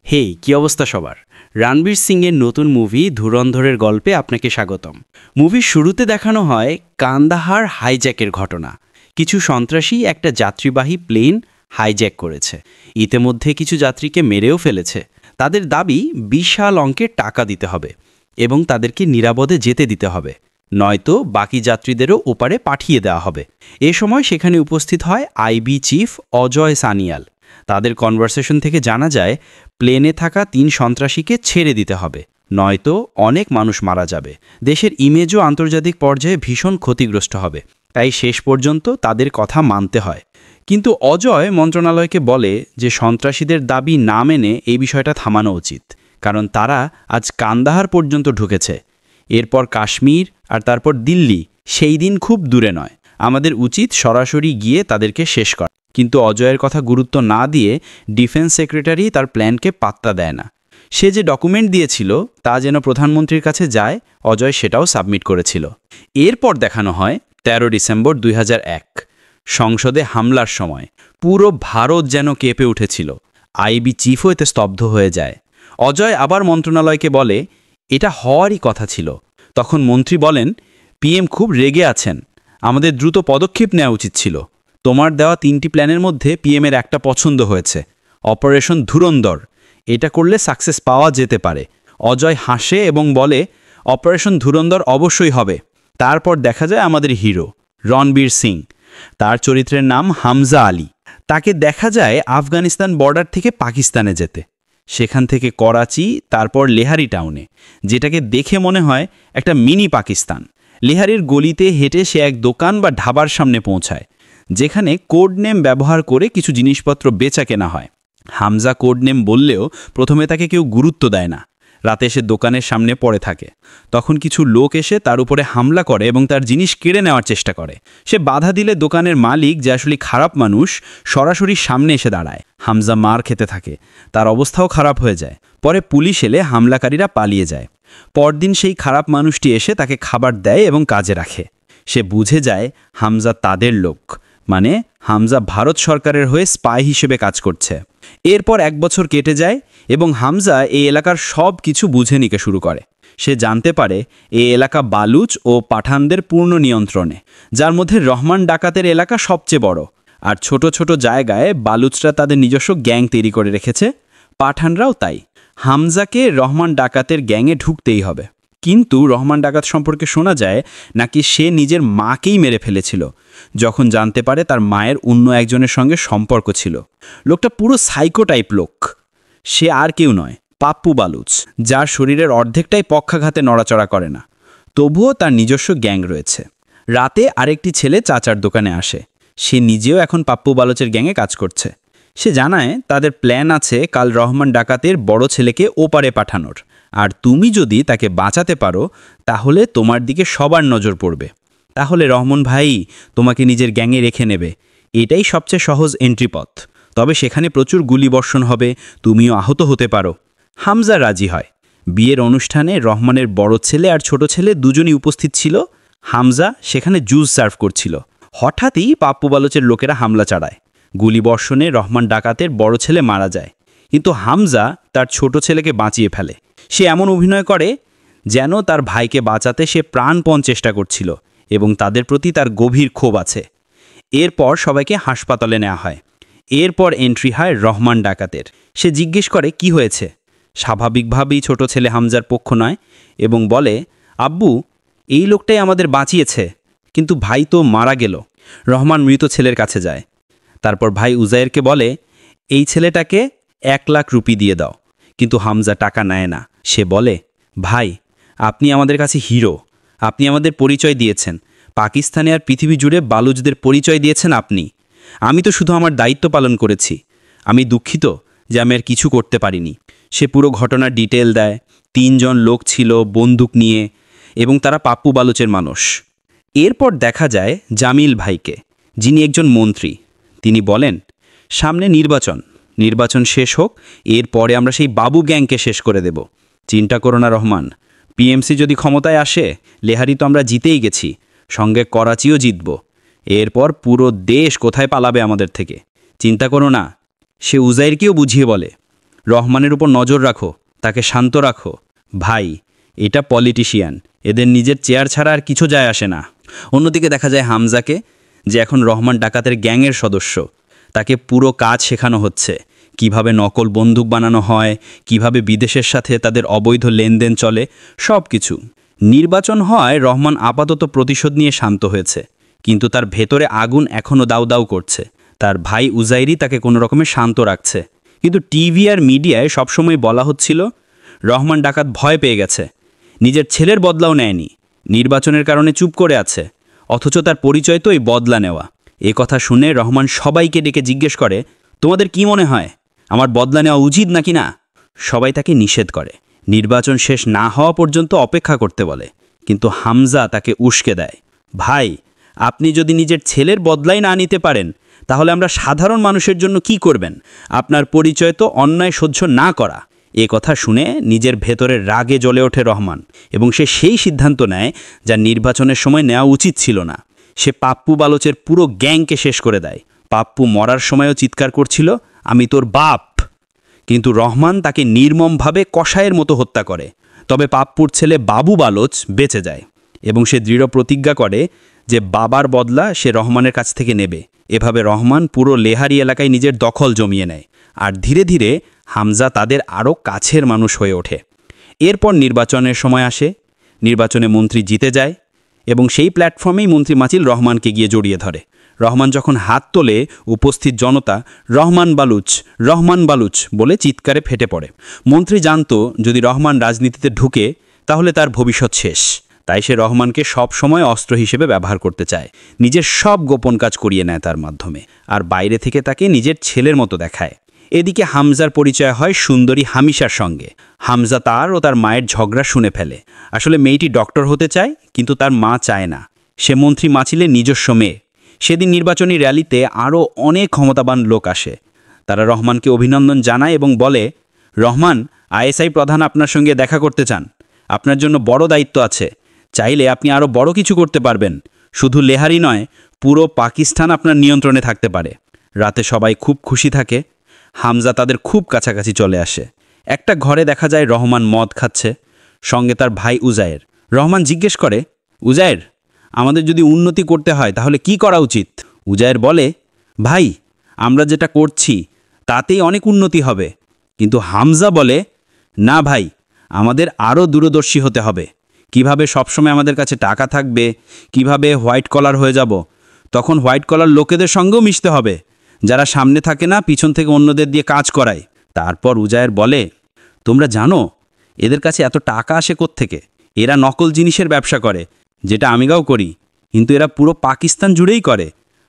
হেই, কি অবস্থা সবার? রণবীর সিংয়ের নতুন মুভি ধুরন্ধরের গল্পে আপনাকে স্বাগতম। মুভির শুরুতে দেখানো হয় কান্দাহার হাইজ্যাকের ঘটনা। কিছু সন্ত্রাসী একটা যাত্রীবাহী প্লেন হাইজ্যাক করেছে। ইতিমধ্যে কিছু যাত্রীকে মেরেও ফেলেছে। তাদের দাবি বিশাল অঙ্কের টাকা দিতে হবে এবং তাদেরকে নিরাপদে যেতে দিতে হবে, নয়তো বাকি যাত্রীদেরও ওপারে পাঠিয়ে দেওয়া হবে। এ সময় সেখানে উপস্থিত হয় আইবি চিফ অজয় সানিয়াল। তাদের কনভারসেশন থেকে জানা যায় প্লেনে থাকা ৩ সন্ত্রাসীকে ছেড়ে দিতে হবে, নয়তো অনেক মানুষ মারা যাবে। দেশের ইমেজও আন্তর্জাতিক পর্যায়ে ভীষণ ক্ষতিগ্রস্ত হবে, তাই শেষ পর্যন্ত তাদের কথা মানতে হয়। কিন্তু অজয় মন্ত্রণালয়কে বলে যে সন্ত্রাসীদের দাবি না মেনে এই বিষয়টা থামানো উচিত, কারণ তারা আজ কান্দাহার পর্যন্ত ঢুকেছে। এরপর কাশ্মীর আর তারপর দিল্লি, সেই দিন খুব দূরে নয়। আমাদের উচিত সরাসরি গিয়ে তাদেরকে শেষ করা। কিন্তু অজয়ের কথা গুরুত্ব না দিয়ে ডিফেন্স সেক্রেটারি তার প্ল্যানকে পাত্তা দেয় না। সে যে ডকুমেন্ট দিয়েছিল তা যেন প্রধানমন্ত্রীর কাছে যায়, অজয় সেটাও সাবমিট করেছিল। এরপর দেখানো হয় ১৩ ডিসেম্বর ২০০১ সংসদে হামলার সময়। পুরো ভারত যেন কেঁপে উঠেছিল। আইবি চিফও এতে স্তব্ধ হয়ে যায়। অজয় আবার মন্ত্রণালয়কে বলে এটা হওয়ারই কথা ছিল। তখন মন্ত্রী বলেন, পিএম খুব রেগে আছেন, আমাদের দ্রুত পদক্ষেপ নেওয়া উচিত ছিল। তোমার দেওয়া ৩টি প্ল্যানের মধ্যে পিএমের একটা পছন্দ হয়েছে, অপারেশন ধুরন্ধর। এটা করলে সাকসেস পাওয়া যেতে পারে। অজয় হাসে এবং বলে, অপারেশন ধুরন্ধর অবশ্যই হবে। তারপর দেখা যায় আমাদের হিরো রণবীর সিং, তার চরিত্রের নাম হামজা আলী। তাকে দেখা যায় আফগানিস্তান বর্ডার থেকে পাকিস্তানে যেতে, সেখান থেকে করাচি, তারপর লেহারি টাউনে, যেটাকে দেখে মনে হয় একটা মিনি পাকিস্তান। লেহারির গলিতে হেঁটে সে এক দোকান বা ঢাবার সামনে পৌঁছায়, যেখানে কোড নেম ব্যবহার করে কিছু জিনিসপত্র বেচা কেনা হয়। হামজা কোড নেম বললেও প্রথমে তাকে কেউ গুরুত্ব দেয় না। রাতে এসে দোকানের সামনে পড়ে থাকে। তখন কিছু লোক এসে তার উপরে হামলা করে এবং তার জিনিস কেড়ে নেওয়ার চেষ্টা করে। সে বাধা দিলে দোকানের মালিক, যে আসলে খারাপ মানুষ, সরাসরি সামনে এসে দাঁড়ায়। হামজা মার খেতে থাকে, তার অবস্থাও খারাপ হয়ে যায়। পরে পুলিশ এলে হামলাকারীরা পালিয়ে যায়। পরদিন সেই খারাপ মানুষটি এসে তাকে খাবার দেয় এবং কাজে রাখে। সে বুঝে যায় হামজা তাদের লোক, মানে হামজা ভারত সরকারের হয়ে স্পাই হিসেবে কাজ করছে। এরপর ১ বছর কেটে যায় এবং হামজা এই এলাকার সব কিছু বুঝে নিতে শুরু করে। সে জানতে পারে এই এলাকা বালুচ ও পাঠানদের পূর্ণ নিয়ন্ত্রণে, যার মধ্যে রহমান ডাকাতের এলাকা সবচেয়ে বড়। আর ছোট ছোট জায়গায় বালুচরা তাদের নিজস্ব গ্যাং তৈরি করে রেখেছে, পাঠানরাও তাই। হামজাকে রহমান ডাকাতের গ্যাংয়ে ঢুকতেই হবে। কিন্তু রহমান ডাকাত সম্পর্কে শোনা যায় নাকি সে নিজের মাকেই মেরে ফেলেছিল যখন জানতে পারে তার মায়ের অন্য একজনের সঙ্গে সম্পর্ক ছিল। লোকটা পুরো সাইকো টাইপ লোক। সে আর কেউ নয়, পাপ্পু বালুচ, যার শরীরের অর্ধেকটাই পক্ষাঘাতে নড়াচড়া করে না। তবুও তার নিজস্ব গ্যাং রয়েছে। রাতে আরেকটি ছেলে চাচার দোকানে আসে। সে নিজেও এখন পাপ্পু বালুচের গ্যাংয়ে কাজ করছে। সে জানায় তাদের প্ল্যান আছে কাল রহমান ডাকাতের বড় ছেলেকে ওপারে পাঠানোর, আর তুমি যদি তাকে বাঁচাতে পারো তাহলে তোমার দিকে সবার নজর পড়বে। তাহলে রহমান ভাই তোমাকে নিজের গ্যাংয়ে রেখে নেবে। এটাই সবচেয়ে সহজ এন্ট্রি পথ। তবে সেখানে প্রচুর গুলিবর্ষণ হবে, তুমিও আহত হতে পারো। হামজা রাজি হয়। বিয়ের অনুষ্ঠানে রহমানের বড় ছেলে আর ছোট ছেলে দুজনই উপস্থিত ছিল। হামজা সেখানে জুস সার্ভ করছিল। হঠাৎই পাপ্পু বালুচের লোকেরা হামলা চালায়। গুলিবর্ষণে রহমান ডাকাতের বড় ছেলে মারা যায়, কিন্তু হামজা তার ছোট ছেলেকে বাঁচিয়ে ফেলে। সে এমন অভিনয় করে যেন তার ভাইকে বাঁচাতে সে প্রাণপণ চেষ্টা করছিল এবং তাদের প্রতি তার গভীর ক্ষোভ আছে। এরপর সবাইকে হাসপাতালে নেওয়া হয়। এরপর এন্ট্রি হয় রহমান ডাকাতের। সে জিজ্ঞেস করে কি হয়েছে। স্বাভাবিকভাবেই ছোট ছেলে হামজার পক্ষ নয় এবং বলে, আব্বু, এই লোকটাই আমাদের বাঁচিয়েছে, কিন্তু ভাই তো মারা গেল। রহমান মৃত ছেলের কাছে যায়। তারপর ভাই উজায়েরকে বলে, এই ছেলেটাকে ১,০০,০০০ রুপি দিয়ে দাও। কিন্তু হামজা টাকা নেয় না। সে বলে, ভাই, আপনি আমাদের কাছে হিরো, আপনি আমাদের পরিচয় দিয়েছেন। পাকিস্তানে আর পৃথিবী জুড়ে বালুচদের পরিচয় দিয়েছেন আপনি। আমি তো শুধু আমার দায়িত্ব পালন করেছি। আমি দুঃখিত যে আমি আর কিছু করতে পারিনি। সে পুরো ঘটনার ডিটেল দেয়। ৩ জন লোক ছিল বন্দুক নিয়ে এবং তারা পাপ্পু বালুচের মানুষ। এরপর দেখা যায় জামিল ভাইকে, যিনি একজন মন্ত্রী। তিনি বলেন, সামনে নির্বাচন শেষ হোক, এরপরে আমরা সেই বাবু গ্যাংকে শেষ করে দেব। চিন্তা করো না রহমান, পিএমসি যদি ক্ষমতায় আসে, লেহারি তো আমরা জিতেই গেছি, সঙ্গে করাচিও জিতব। এরপর পুরো দেশ কোথায় পালাবে আমাদের থেকে। চিন্তা করো না। সে উজাইরকেও বুঝিয়ে বলে, রহমানের উপর নজর রাখো, তাকে শান্ত রাখো। ভাই, এটা পলিটিশিয়ান, এদের নিজের চেয়ার ছাড়া আর কিছু যায় আসে না। অন্যদিকে দেখা যায় হামজাকে, যে এখন রহমান ডাকাতের গ্যাংয়ের সদস্য। তাকে পুরো কাজ শেখানো হচ্ছে, কিভাবে নকল বন্দুক বানানো হয়, কিভাবে বিদেশের সাথে তাদের অবৈধ লেনদেন চলে, সব কিছু। নির্বাচন হয়, রহমান আপাতত প্রতিশোধ নিয়ে শান্ত হয়েছে, কিন্তু তার ভেতরে আগুন এখনও দাউ দাউ করছে। তার ভাই উজাইরি তাকে কোনো রকমে শান্ত রাখছে, কিন্তু টিভি আর মিডিয়ায় সবসময় বলা হচ্ছিল রহমান ডাকাত ভয় পেয়ে গেছে, নিজের ছেলের বদলাও নেয়নি, নির্বাচনের কারণে চুপ করে আছে, অথচ তার পরিচয় তো এই বদলা নেওয়া। এ কথা শুনে রহমান সবাইকে ডেকে জিজ্ঞেস করে, তোমাদের কি মনে হয়, আমার বদলা নেওয়া উচিত নাকি না? সবাই তাকে নিষেধ করে, নির্বাচন শেষ না হওয়া পর্যন্ত অপেক্ষা করতে বলে। কিন্তু হামজা তাকে উস্কে দেয়, ভাই, আপনি যদি নিজের ছেলের বদলাই না নিতে পারেন, তাহলে আমরা সাধারণ মানুষের জন্য কি করবেন? আপনার পরিচয় তো অন্যায় সহ্য না করা। এ কথা শুনে নিজের ভেতরের রাগে জ্বলে ওঠে রহমান, এবং সে সেই সিদ্ধান্ত নেয় যা নির্বাচনের সময় নেওয়া উচিত ছিল না। সে পাপ্পু বালোচের পুরো গ্যাংকে শেষ করে দেয়। পাপ্পু মরার সময়ও চিৎকার করছিল, আমি তোর বাপ। কিন্তু রহমান তাকে নির্মমভাবে কষায়ের মতো হত্যা করে। তবে পাপ্পুর ছেলে বাবু বালোচ বেঁচে যায়, এবং সে দৃঢ় প্রতিজ্ঞা করে যে বাবার বদলা সে রহমানের কাছ থেকে নেবে। এভাবে রহমান পুরো লেহারি এলাকায় নিজের দখল জমিয়ে নেয়, আর ধীরে ধীরে হামজা তাদের আরও কাছের মানুষ হয়ে ওঠে। এরপর নির্বাচনের সময় আসে, নির্বাচনে মন্ত্রী জিতে যায়, এবং সেই প্ল্যাটফর্মেই মন্ত্রী মাচিল রহমানকে গিয়ে জড়িয়ে ধরে। রহমান যখন হাত তোলে, উপস্থিত জনতা রহমান বালুচ, রহমান বালুচ বলে চিৎকারে ফেটে পড়ে। মন্ত্রী জানত যদি রহমান রাজনীতিতে ঢুকে তাহলে তার ভবিষ্যৎ শেষ। তাই সে রহমানকে সব সময় অস্ত্র হিসেবে ব্যবহার করতে চায়, নিজের সব গোপন কাজ করিয়ে নেয় তার মাধ্যমে, আর বাইরে থেকে তাকে নিজের ছেলের মতো দেখায়। এদিকে হামজার পরিচয় হয় সুন্দরী হামিশার সঙ্গে। হামজা তার ও তার মায়ের ঝগড়া শুনে ফেলে। আসলে মেয়েটি ডক্টর হতে চায়, কিন্তু তার মা চায় না। সে মন্ত্রী মাছিলের নিজস্ব মেয়ে। সেদিন নির্বাচনী র্যালিতে আরও অনেক ক্ষমতাবান লোক আসে। তারা রহমানকে অভিনন্দন জানায় এবং বলে, রহমান, আইএসআই প্রধান আপনার সঙ্গে দেখা করতে চান, আপনার জন্য বড় দায়িত্ব আছে, চাইলে আপনি আরও বড় কিছু করতে পারবেন, শুধু লেহারি নয়, পুরো পাকিস্তান আপনার নিয়ন্ত্রণে থাকতে পারে। রাতে সবাই খুব খুশি থাকে। হামজা তাদের খুব কাছাকাছি চলে আসে। একটা ঘরে দেখা যায় রহমান মদ খাচ্ছে, সঙ্গে তার ভাই উজায়ের। রহমান জিজ্ঞেস করে, উজায়ের, আমাদের যদি উন্নতি করতে হয় তাহলে কি করা উচিত? উজায়ের বলে, ভাই, আমরা যেটা করছি তাতেই অনেক উন্নতি হবে। কিন্তু হামজা বলে, না ভাই, আমাদের আরও দূরদর্শী হতে হবে। কিভাবে সবসময় আমাদের কাছে টাকা থাকবে, কিভাবে হোয়াইট কলার হয়ে যাব, তখন হোয়াইট কলার লোকেদের সঙ্গেও মিশতে হবে, যারা সামনে থাকে না, পিছন থেকে অন্যদের দিয়ে কাজ করায়। তারপর উজায়ের বলে, তোমরা জানো এদের কাছে এত টাকা আসে কোত্থেকে? এরা নকল জিনিসের ব্যবসা করে, যেটা আমিগাও করি, কিন্তু এরা পুরো পাকিস্তান জুড়েই করে।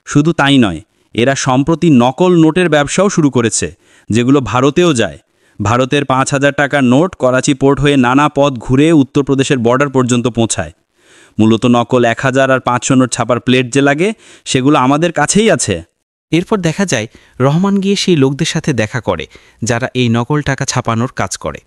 শুধু তাই নয়, এরা সম্প্রতি নকল নোটের ব্যবসাও শুরু করেছে, যেগুলো ভারতেও যায়। ভারতের 5,000 টাকার নোট করাচি পোর্ট হয়ে নানা পথ ঘুরে উত্তরপ্রদেশের বর্ডার পর্যন্ত পৌঁছায়। মূলত নকল 1,000 আর 500 নোট ছাপার প্লেট যে লাগে, সেগুলো আমাদের কাছেই আছে। এরপর দেখা যায় রহমান গিয়ে সেই লোকদের সাথে দেখা করে যারা এই নকল টাকা ছাপানোর কাজ করে।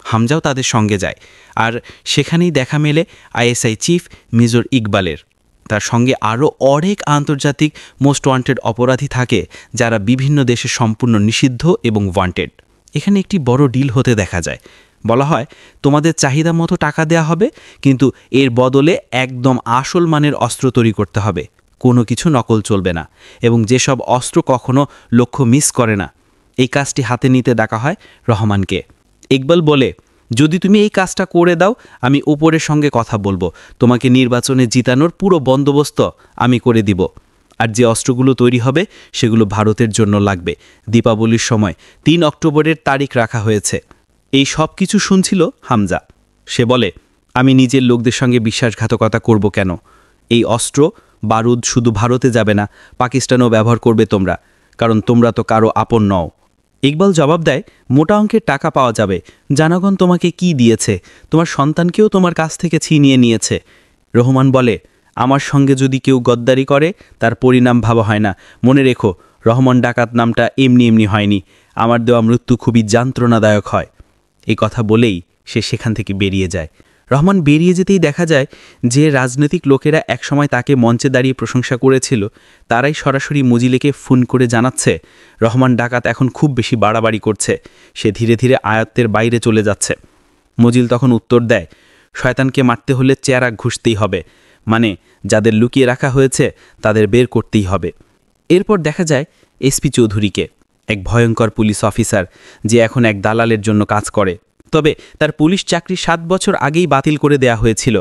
হামজাও তাদের সঙ্গে যায়, আর সেখানেই দেখা মেলে আইএসআই চিফ মেজর ইকবালের। তার সঙ্গে আরও অনেক আন্তর্জাতিক মোস্ট ওয়ান্টেড অপরাধী থাকে, যারা বিভিন্ন দেশে সম্পূর্ণ নিষিদ্ধ এবং ওয়ান্টেড। এখানে একটি বড় ডিল হতে দেখা যায়। বলা হয়, তোমাদের চাহিদা মতো টাকা দেয়া হবে, কিন্তু এর বদলে একদম আসল মানের অস্ত্র তৈরি করতে হবে, কোনো কিছু নকল চলবে না, এবং যেসব অস্ত্র কখনো লক্ষ্য মিস করে না। এই কাজটি হাতে নিতে ডাকা হয় রহমানকে। ইকবাল বলে, যদি তুমি এই কাজটা করে দাও, আমি উপরের সঙ্গে কথা বলবো, তোমাকে নির্বাচনে জিতানোর পুরো বন্দোবস্ত আমি করে দিব। আর যে অস্ত্রগুলো তৈরি হবে সেগুলো ভারতের জন্য লাগবে। দীপাবলির সময় 3 অক্টোবরের তারিখ রাখা হয়েছে। এই সব কিছু শুনছিল হামজা। সে বলে, আমি নিজের লোকদের সঙ্গে বিশ্বাসঘাতকতা করব কেন? এই অস্ত্র বারুদ শুধু ভারতে যাবে না, পাকিস্তানেও ব্যবহার করবে তোমরা, কারণ তোমরা তো কারো আপন নও। ইকবাল জবাব দেয়, মোটা অঙ্কের টাকা পাওয়া যাবে, জনগণ তোমাকে কি দিয়েছে, তোমার সন্তানকেও তোমার কাছ থেকে ছিনিয়ে নিয়েছে। রহমান বলে, আমার সঙ্গে যদি কেউ গদ্দারি করে তার পরিণাম ভাবা হয় না। মনে রেখো, রহমান ডাকাত নামটা এমনি এমনি হয়নি, আমার দেওয়া মৃত্যু খুবই যন্ত্রণাদায়ক হয়। এই কথা বলেই সে সেখান থেকে বেরিয়ে যায়। রহমান বেরিয়ে যেতেই দেখা যায় যে রাজনৈতিক লোকেরা একসময় তাকে মঞ্চে দাঁড়িয়ে প্রশংসা করেছিল তারাই সরাসরি মজিলেকে ফোন করে জানাচ্ছে রহমান ডাকাত এখন খুব বেশি বাড়াবাড়ি করছে, সে ধীরে ধীরে আয়ত্তের বাইরে চলে যাচ্ছে। মজিল তখন উত্তর দেয়, শয়তানকে মারতে হলে চেহারা ঘুষতেই হবে, মানে যাদের লুকিয়ে রাখা হয়েছে তাদের বের করতেই হবে। এরপর দেখা যায় এসপি চৌধুরীকে, এক ভয়ঙ্কর পুলিশ অফিসার যে এখন এক দালালের জন্য কাজ করে। তবে তার পুলিশ চাকরি 7 বছর আগেই বাতিল করে দেয়া হয়েছিল,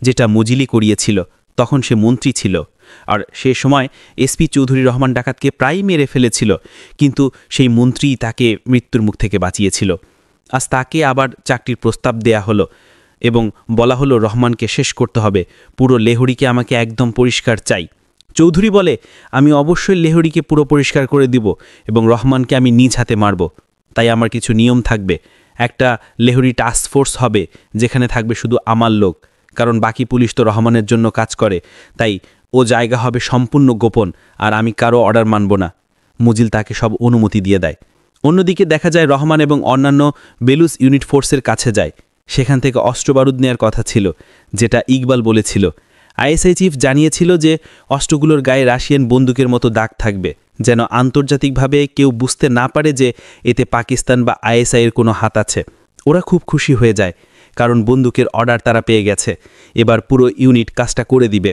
যেটা মজিলি করিয়েছিল। তখন সে মন্ত্রী ছিল, আর সে সময় এসপি চৌধুরী রহমান ডাকাতকে প্রায় মেরে ফেলেছিল, কিন্তু সেই মন্ত্রী তাকে মৃত্যুর মুখ থেকে বাঁচিয়েছিল। আজ তাকে আবার চাকরির প্রস্তাব দেয়া হলো এবং বলা হলো রহমানকে শেষ করতে হবে, পুরো লেহরিকে আমাকে একদম পরিষ্কার চাই। চৌধুরী বলে, আমি অবশ্যই লেহরিকে পুরো পরিষ্কার করে দিব এবং রহমানকে আমি নিজ হাতে মারব। তাই আমার কিছু নিয়ম থাকবে, একটা লেহরি টাস্ক ফোর্স হবে যেখানে থাকবে শুধু আমার লোক, কারণ বাকি পুলিশ তো রহমানের জন্য কাজ করে, তাই ও জায়গা হবে সম্পূর্ণ গোপন আর আমি কারো অর্ডার মানব না। মজিল তাকে সব অনুমতি দিয়ে দেয়। অন্যদিকে দেখা যায় রহমান এবং অন্যান্য বেলুচ ইউনিট ফোর্সের কাছে যায়, সেখান থেকে অস্ত্রবারুদ নেয়ার কথা ছিল, যেটা ইকবাল বলেছিল। আইএসআই চিফ জানিয়েছিল যে অস্ত্রগুলোর গায়ে রাশিয়ান বন্দুকের মতো দাগ থাকবে, যেন আন্তর্জাতিকভাবে কেউ বুঝতে না পারে যে এতে পাকিস্তান বা আইএসআইয়ের কোনো হাত আছে। ওরা খুব খুশি হয়ে যায়, কারণ বন্দুকের অর্ডার তারা পেয়ে গেছে, এবার পুরো ইউনিট কাজটা করে দিবে।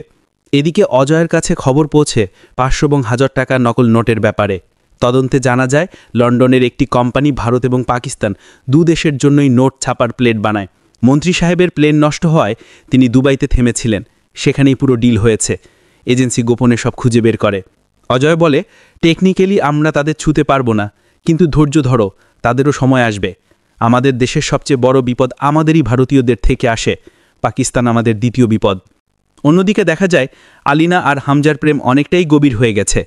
এদিকে অজয়ের কাছে খবর পৌঁছে 500 এবং 1000 টাকার নকল নোটের ব্যাপারে। তদন্তে জানা যায় লন্ডনের একটি কোম্পানি ভারত এবং পাকিস্তান দেশের জন্যই নোট ছাপার প্লেট বানায়। মন্ত্রী সাহেবের প্লেন নষ্ট হওয়ায় তিনি দুবাইতে থেমেছিলেন, সেখানেই পুরো ডিল হয়েছে। এজেন্সি গোপনে সব খুঁজে বের করে। অজয় বলে, টেকনিক্যালি আমরা তাদের ছুঁতে পারবো না, কিন্তু ধৈর্য ধরো, তাদেরও সময় আসবে। আমাদের দেশের সবচেয়ে বড় বিপদ আমাদেরই ভারতীয়দের থেকে আসে, পাকিস্তান আমাদের দ্বিতীয় বিপদ। অন্যদিকে দেখা যায় আলিনা আর হামজার প্রেম অনেকটাই গভীর হয়ে গেছে।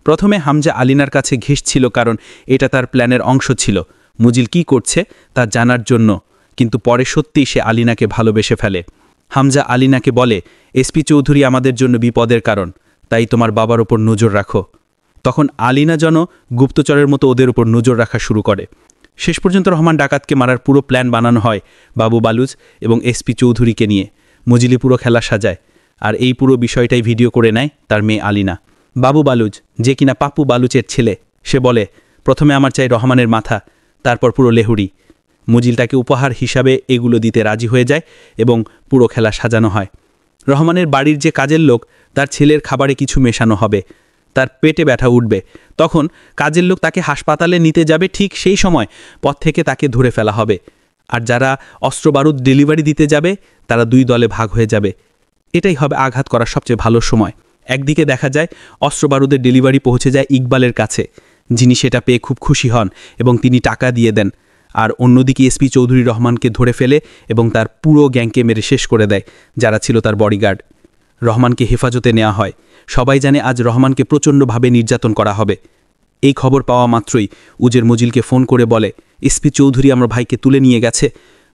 প্রথমে হামজা আলিনার কাছে ঘেঁষছিল, কারণ এটা তার প্ল্যানের অংশ ছিল মজিল কি করছে তা জানার জন্য, কিন্তু পরে সত্যিই সে আলিনাকে ভালোবেসে ফেলে। হামজা আলিনাকে বলে, এসপি চৌধুরী আমাদের জন্য বিপদের কারণ, তাই তোমার বাবার ওপর নজর রাখো। তখন আলিনা যেন গুপ্তচরের মতো ওদের উপর নজর রাখা শুরু করে। শেষ পর্যন্ত রহমান ডাকাতকে মারার পুরো প্ল্যান বানানো হয় বাবু বালুচ এবং এসপি চৌধুরীকে নিয়ে। মজিলি পুরো খেলা সাজায়, আর এই পুরো বিষয়টাই ভিডিও করে নেয় তার মেয়ে আলিনা। বাবু বালুচ, যে কিনা পাপ্পু বালুচের ছেলে, সে বলে, প্রথমে আমার চাই রহমানের মাথা, তারপর পুরো লেহুরি। মজিল তাকে উপহার হিসাবে এগুলো দিতে রাজি হয়ে যায় এবং পুরো খেলা সাজানো হয়। রহমানের বাড়ির যে কাজের লোক, তার ছেলের খাবারে কিছু মেশানো হবে, তার পেটে ব্যথা উঠবে। তখন কাজের লোক তাকে হাসপাতালে নিতে যাবে, ঠিক সেই সময় পথ থেকে তাকে ধরে ফেলা হবে। আর যারা অস্ত্রবারুদ ডেলিভারি দিতে যাবে তারা 2 দলে ভাগ হয়ে যাবে। এটাই হবে আঘাত করার সবচেয়ে ভালো সময়। একদিকে দেখা যায় অস্ত্রবারুদের ডেলিভারি পৌঁছে যায় ইকবালের কাছে, যিনি সেটা পেয়ে খুব খুশি হন এবং তিনি টাকা দিয়ে দেন। আর অন্যদিকে এসপি চৌধুরী রহমানকে ধরে ফেলে এবং তার পুরো গ্যাংকে মেরে শেষ করে দেয়, যারা ছিল তার বডিগার্ড। রহমানকে হেফাজতে নেওয়া হয়। সবাই জানে আজ রহমানকে প্রচণ্ডভাবে নির্যাতন করা হবে। এই খবর পাওয়া মাত্রই উজের মজিলকে ফোন করে বলে, এসপি চৌধুরী আমার ভাইকে তুলে নিয়ে গেছে।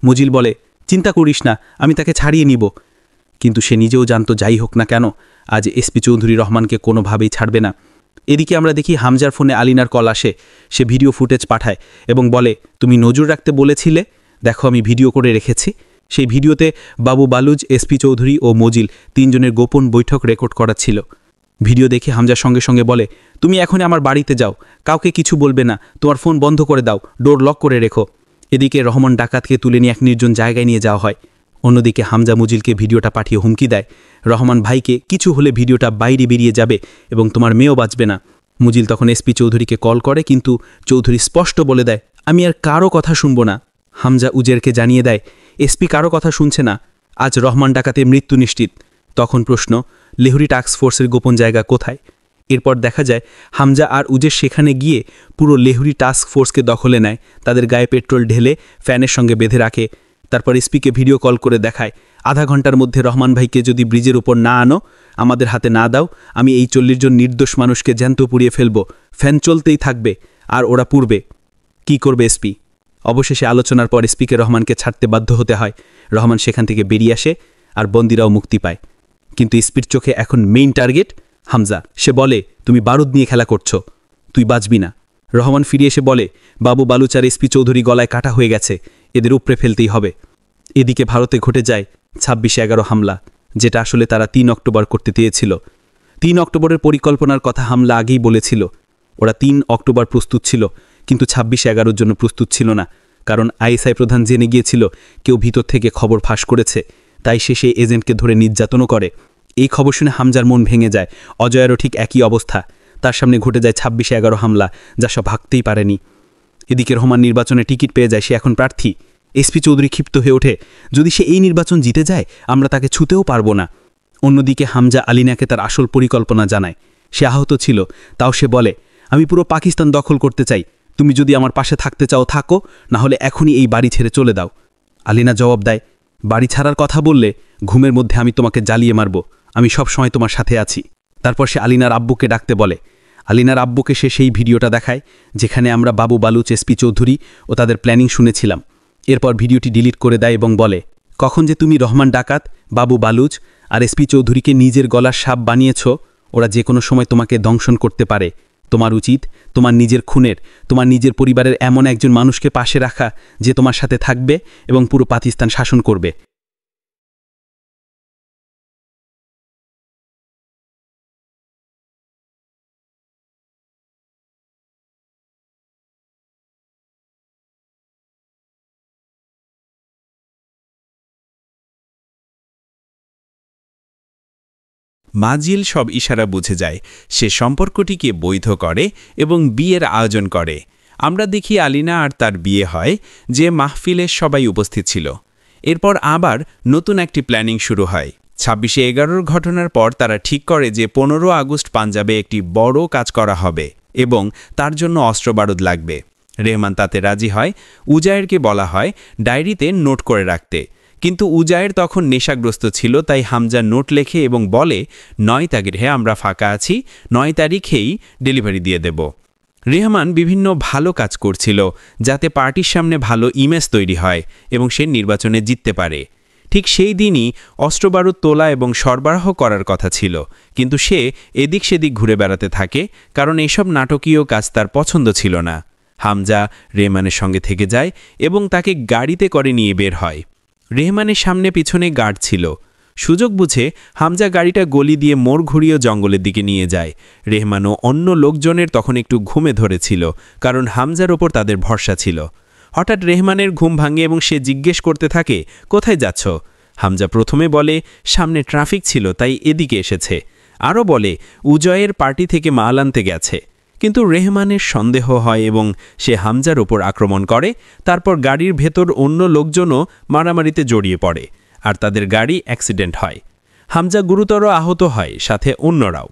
মজিল বলে, চিন্তা করিস না, আমি তাকে ছাড়িয়ে নিব। কিন্তু সে নিজেও জানতো যাই হোক না কেন আজ এসপি চৌধুরী রহমানকে কোনোভাবেই ছাড়বে না। এদিকে আমরা দেখি হামজার ফোনে আলিনার কল আসে। সে ভিডিও ফুটেজ পাঠায় এবং বলে, তুমি নজর রাখতে বলেছিলে, দেখো আমি ভিডিও করে রেখেছি। সেই ভিডিওতে বাবু বালুজ, এসপি চৌধুরী ও মজিল 3 জনের গোপন বৈঠক রেকর্ড করা ছিল। ভিডিও দেখে হামজার সঙ্গে সঙ্গে বলে, তুমি এখনই আমার বাড়িতে যাও, কাউকে কিছু বলবে না, তোমার ফোন বন্ধ করে দাও, ডোর লক করে রেখো। এদিকে রহমান ডাকাতকে তুলে নিয়ে এক নির্জন জায়গায় নিয়ে যাওয়া হয়। অন্যদিকে হামজা মজিলকে ভিডিওটা পাঠিয়ে হুমকি দেয়, রহমান ভাইকে কিছু হলে ভিডিওটা বাইরে বেরিয়ে যাবে এবং তোমার মেয়েও বাঁচবে না। মজিল তখন এসপি চৌধুরীকে কল করে, কিন্তু চৌধুরী স্পষ্ট বলে দেয়, আমি আর কারো কথা শুনব না। হামজা উজেরকে জানিয়ে দেয়, এসপি কারো কথা শুনছে না, আজ রহমান ডাকাতে মৃত্যু নিশ্চিত। তখন প্রশ্ন, লেহুরি টাস্ক ফোর্সের গোপন জায়গা কোথায়? এরপর দেখা যায় হামজা আর উজের সেখানে গিয়ে পুরো লেহুরি টাস্ক ফোর্সকে দখলে নেয়, তাদের গায়ে পেট্রোল ঢেলে ফ্যানের সঙ্গে বেঁধে রাখে। তারপর এসপিকে ভিডিও কল করে দেখায়, আধা ঘন্টার মধ্যে রহমান ভাইকে যদি ব্রিজের উপর না আনো, আমাদের হাতে না দাও, আমি এই 40 জন নির্দোষ মানুষকে জ্যান্ত পুড়িয়ে ফেলব। ফ্যান চলতেই থাকবে আর ওরা পুড়বে। কি করবে এসপি? অবশেষে আলোচনার পর এসপিকে রহমানকে ছাড়তে বাধ্য হতে হয়। রহমান সেখান থেকে বেরিয়ে আসে আর বন্দিরাও মুক্তি পায়। কিন্তু এসপির চোখে এখন মেইন টার্গেট হামজা। সে বলে, তুমি বারুদ নিয়ে খেলা করছো, তুই বাঁচবি না। রহমান ফিরে এসে বলে, বাবু বালুচার এসপি চৌধুরী গলায় কাটা হয়ে গেছে, এদের উপড়ে ফেলতেই হবে। এদিকে ভারতে ঘটে যায় 26/11 হামলা, যেটা আসলে তারা 3 অক্টোবর করতে চেয়েছিল। 3 অক্টোবরের পরিকল্পনার কথা হামলা আগেই বলেছিল। ওরা 3 অক্টোবর প্রস্তুত ছিল, কিন্তু 26/11 জন্য প্রস্তুত ছিল না, কারণ আইএসআই প্রধান জেনে গিয়েছিল কেউ ভিতর থেকে খবর ফাঁস করেছে, তাই সে সেই এজেন্টকে ধরে নির্যাতনও করে। এই খবর শুনে হামজার মন ভেঙে যায়। অজয়েরও ঠিক একই অবস্থা। তার সামনে ঘটে যায় 26/11 হামলা, যা সব ভাবতেই পারেনি। এদিকে রহমান নির্বাচনে টিকিট পেয়ে যায়, সে এখন প্রার্থী। এসপি চৌধুরী ক্ষিপ্ত হয়ে ওঠে, যদি সে এই নির্বাচন জিতে যায় আমরা তাকে ছুতেও পারবো না। অন্যদিকে হামজা আলিনাকে তার আসল পরিকল্পনা জানায়। সে আহত ছিল, তাও সে বলে, আমি পুরো পাকিস্তান দখল করতে চাই। তুমি যদি আমার পাশে থাকতে চাও থাকো, না হলে এখনই এই বাড়ি ছেড়ে চলে দাও। আলিনা জবাব দেয়, বাড়ি ছাড়ার কথা বললে ঘুমের মধ্যে আমি তোমাকে জ্বালিয়ে মারব। আমি সব সময় তোমার সাথে আছি। তারপর সে আলিনার আব্বুকে ডাকতে বলে। আলিনার আব্বুকে সে সেই ভিডিওটা দেখায় যেখানে আমরা বাবু বালুচ, এসপি চৌধুরী ও তাদের প্ল্যানিং শুনেছিলাম। এরপর ভিডিওটি ডিলিট করে দেয় এবং বলে, কখন যে তুমি রহমান ডাকাত, বাবু বালুচ আর এসপি চৌধুরীকে নিজের গলার সাপ বানিয়েছ, ওরা যে কোনো সময় তোমাকে দংশন করতে পারে। তোমার উচিত তোমার নিজের খুনের, তোমার নিজের পরিবারের এমন একজন মানুষকে পাশে রাখা যে তোমার সাথে থাকবে এবং পুরো পাকিস্তান শাসন করবে। মাজিল সব ইশারা বুঝে যায়। সে সম্পর্কটিকে বৈধ করে এবং বিয়ের আয়োজন করে। আমরা দেখি আলিনা আর তার বিয়ে হয়, যে মাহফিলে সবাই উপস্থিত ছিল। এরপর আবার নতুন একটি প্ল্যানিং শুরু হয়। 26/11 ঘটনার পর তারা ঠিক করে যে 15 আগস্ট পাঞ্জাবে একটি বড় কাজ করা হবে এবং তার জন্য অস্ত্রবারুদ লাগবে। রেহমান তাতে রাজি হয়। উজায়েরকে বলা হয় ডায়েরিতে নোট করে রাখতে, কিন্তু উজায়ের তখন নেশাগ্রস্ত ছিল, তাই হামজা নোট লেখে এবং বলে, 9 তারিখে আমরা ফাঁকা আছি, 9 তারিখেই ডেলিভারি দিয়ে দেব। রেহমান বিভিন্ন ভালো কাজ করছিল যাতে পার্টির সামনে ভালো ইমেজ তৈরি হয় এবং সে নির্বাচনে জিততে পারে। ঠিক সেই দিনই অস্ত্রবারুদ তোলা এবং সরবরাহ করার কথা ছিল, কিন্তু সে এদিক সেদিক ঘুরে বেড়াতে থাকে, কারণ এসব নাটকীয় কাজ তার পছন্দ ছিল না। হামজা রেহমানের সঙ্গে থেকে যায় এবং তাকে গাড়িতে করে নিয়ে বের হয়। রেহমানের সামনে পিছনে গার্ড ছিল। সুযোগ বুঝে হামজা গাড়িটা গলি দিয়ে মোড় ঘুরিয়ে জঙ্গলের দিকে নিয়ে যায়। রেহমান ও অন্য লোকজনের তখন একটু ঘুমে ধরেছিল, কারণ হামজার ওপর তাদের ভরসা ছিল। হঠাৎ রেহমানের ঘুম ভাঙে এবং সে জিজ্ঞেস করতে থাকে, কোথায় যাচ্ছ? হামজা প্রথমে বলে, সামনে ট্রাফিক ছিল তাই এদিকে এসেছে। আরও বলে, উজয়ের পার্টি থেকে মাল আনতে গেছে। কিন্তু রেহমানের সন্দেহ হয় এবং সে হামজার ওপর আক্রমণ করে। তারপর গাড়ির ভেতর অন্য লোকজনও মারামারিতে জড়িয়ে পড়ে আর তাদের গাড়ি অ্যাক্সিডেন্ট হয়। হামজা গুরুতর আহত হয়, সাথে অন্যরাও।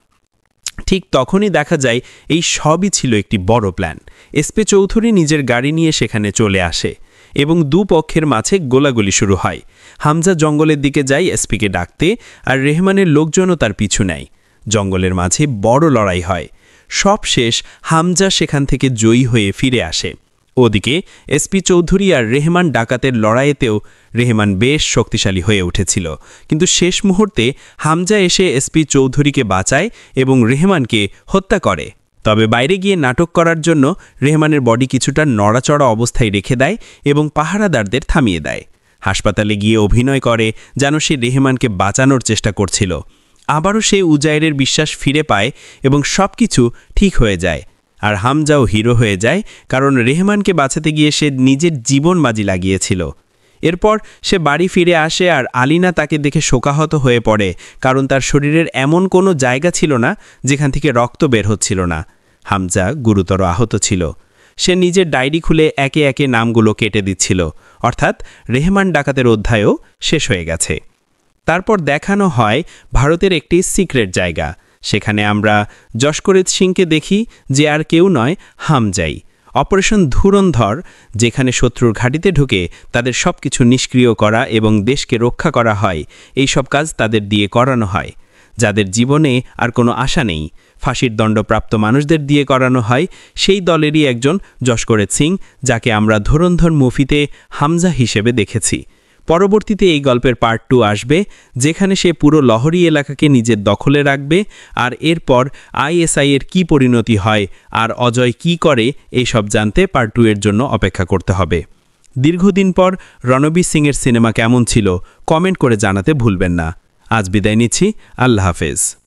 ঠিক তখনই দেখা যায় এই সবই ছিল একটি বড় প্ল্যান। এসপি চৌধুরী নিজের গাড়ি নিয়ে সেখানে চলে আসে এবং দুপক্ষের মাঝে গোলাগুলি শুরু হয়। হামজা জঙ্গলের দিকে যায় এসপিকে ডাকতে, আর রেহমানের লোকজনও তার পিছু নেয়। জঙ্গলের মাঝে বড় লড়াই হয়। সব শেষ, হামজা সেখান থেকে জয়ী হয়ে ফিরে আসে। ওদিকে এসপি চৌধুরী আর রেহমান ডাকাতের লড়াইয়েতেও রেহমান বেশ শক্তিশালী হয়ে উঠেছিল, কিন্তু শেষ মুহূর্তে হামজা এসে এসপি চৌধুরীকে বাঁচায় এবং রেহমানকে হত্যা করে। তবে বাইরে গিয়ে নাটক করার জন্য রেহমানের বডি কিছুটা নড়াচড়া অবস্থায় রেখে দেয় এবং পাহারাদারদের থামিয়ে দেয়। হাসপাতালে গিয়ে অভিনয় করে যেন সে রেহমানকে বাঁচানোর চেষ্টা করছিল। আবারও সে উজায়েরের বিশ্বাস ফিরে পায় এবং সব কিছু ঠিক হয়ে যায়। আর হামজাও হিরো হয়ে যায়, কারণ রেহমানকে বাঁচাতে গিয়ে সে নিজের জীবন বাজি লাগিয়েছিল। এরপর সে বাড়ি ফিরে আসে আর আলিনা তাকে দেখে শোকাহত হয়ে পড়ে, কারণ তার শরীরের এমন কোনো জায়গা ছিল না যেখান থেকে রক্ত বের হচ্ছিল না। হামজা গুরুতর আহত ছিল। সে নিজের ডায়েরি খুলে একে একে নামগুলো কেটে দিচ্ছিল, অর্থাৎ রেহমান ডাকাতের অধ্যায়ও শেষ হয়ে গেছে। তারপর দেখানো হয় ভারতের একটি সিক্রেট জায়গা। সেখানে আমরা জশকরিত সিংকে দেখি, যে আর কেউ নয়, হামজাই। অপারেশন ধুরন্ধর, যেখানে শত্রুর ঘাঁটিতে ঢুকে তাদের সব কিছু নিষ্ক্রিয় করা এবং দেশকে রক্ষা করা হয়, এই সব কাজ তাদের দিয়ে করানো হয়। যাদের জীবনে আর কোনো আশা নেই, ফাঁসির দণ্ডপ্রাপ্ত মানুষদের দিয়ে করানো হয়। সেই দলেরই একজন জশকরিত সিং, যাকে আমরা ধুরন্ধর মুভিতে হামজা হিসেবে দেখেছি। পরবর্তীতে এই গল্পের পার্ট 2 আসবে, যেখানে সে পুরো লহরি এলাকাকে নিজের দখলে রাখবে। আর এরপর আইএসআই এর কী পরিণতি হয় আর অজয় কি করে, এই সব জানতে পার্ট 2 এর জন্য অপেক্ষা করতে হবে। দীর্ঘদিন পর রণবীর সিংয়ের সিনেমা কেমন ছিল কমেন্ট করে জানাতে ভুলবেন না। আজ বিদায় নিচ্ছি, আল্লাহ হাফেজ।